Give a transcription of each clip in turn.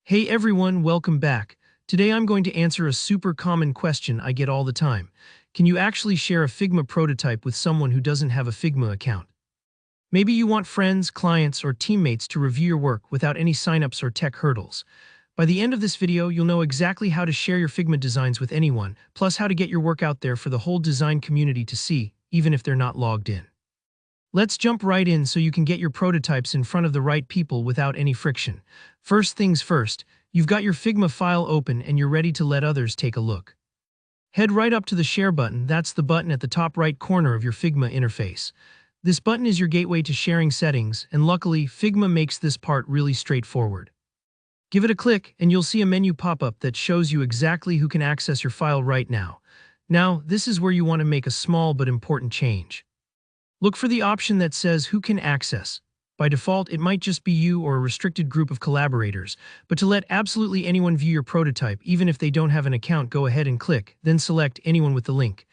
Hey everyone, welcome back. Today I'm going to answer a super common question I get all the time. Can you actually share a Figma prototype with someone who doesn't have a Figma account? Maybe you want friends, clients, or teammates to review your work without any signups or tech hurdles. By the end of this video, you'll know exactly how to share your Figma designs with anyone, plus how to get your work out there for the whole design community to see, even if they're not logged in. Let's jump right in so you can get your prototypes in front of the right people without any friction. First things first, you've got your Figma file open and you're ready to let others take a look. Head right up to the Share button. That's the button at the top right corner of your Figma interface. This button is your gateway to sharing settings, and luckily, Figma makes this part really straightforward. Give it a click and you'll see a menu pop up that shows you exactly who can access your file right now. Now, this is where you want to make a small but important change. Look for the option that says Who can access. By default, it might just be you or a restricted group of collaborators, but to let absolutely anyone view your prototype, even if they don't have an account, go ahead and click, then select Anyone with the link.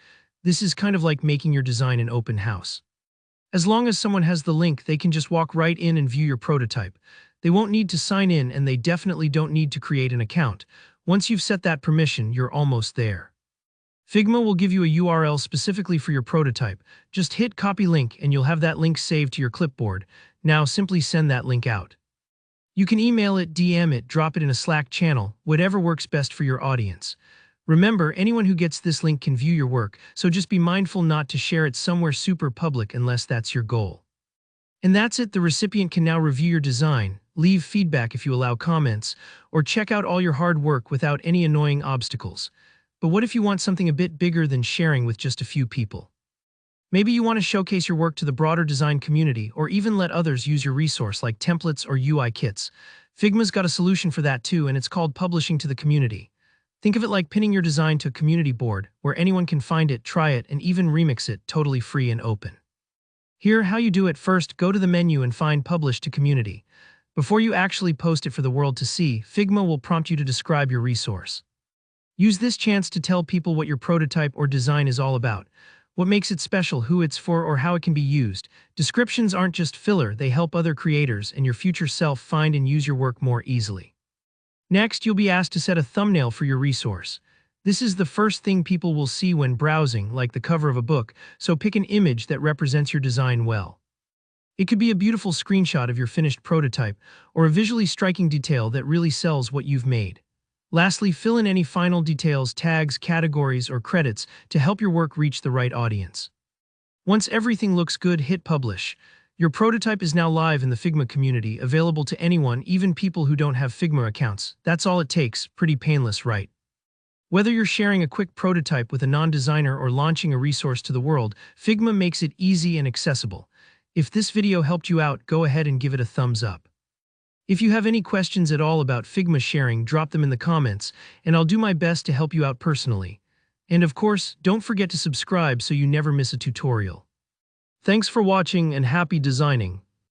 This is kind of like making your design an open house. As long as someone has the link, they can just walk right in and view your prototype. They won't need to sign in, and they definitely don't need to create an account. Once you've set that permission, you're almost there. Figma will give you a URL specifically for your prototype. Just hit copy link and you'll have that link saved to your clipboard. Now simply send that link out. You can email it, DM it, drop it in a Slack channel, whatever works best for your audience. Remember, anyone who gets this link can view your work, so just be mindful not to share it somewhere super public unless that's your goal. And that's it. The recipient can now review your design, leave feedback if you allow comments, or check out all your hard work without any annoying obstacles. But what if you want something a bit bigger than sharing with just a few people? Maybe you want to showcase your work to the broader design community or even let others use your resource like templates or UI kits. Figma's got a solution for that too, and it's called publishing to the community. Think of it like pinning your design to a community board where anyone can find it, try it, and even remix it totally free and open. Here, how you do it: first, go to the menu and find Publish to Community. Before you actually post it for the world to see, Figma will prompt you to describe your resource. Use this chance to tell people what your prototype or design is all about, what makes it special, who it's for, or how it can be used. Descriptions aren't just filler, they help other creators and your future self find and use your work more easily. Next, you'll be asked to set a thumbnail for your resource. This is the first thing people will see when browsing, like the cover of a book, so pick an image that represents your design well. It could be a beautiful screenshot of your finished prototype, or a visually striking detail that really sells what you've made. Lastly, fill in any final details, tags, categories, or credits to help your work reach the right audience. Once everything looks good, hit publish. Your prototype is now live in the Figma community, available to anyone, even people who don't have Figma accounts. That's all it takes. Pretty painless, right? Whether you're sharing a quick prototype with a non-designer or launching a resource to the world, Figma makes it easy and accessible. If this video helped you out, go ahead and give it a thumbs up. If you have any questions at all about Figma sharing, drop them in the comments, and I'll do my best to help you out personally. And of course, don't forget to subscribe so you never miss a tutorial. Thanks for watching and happy designing.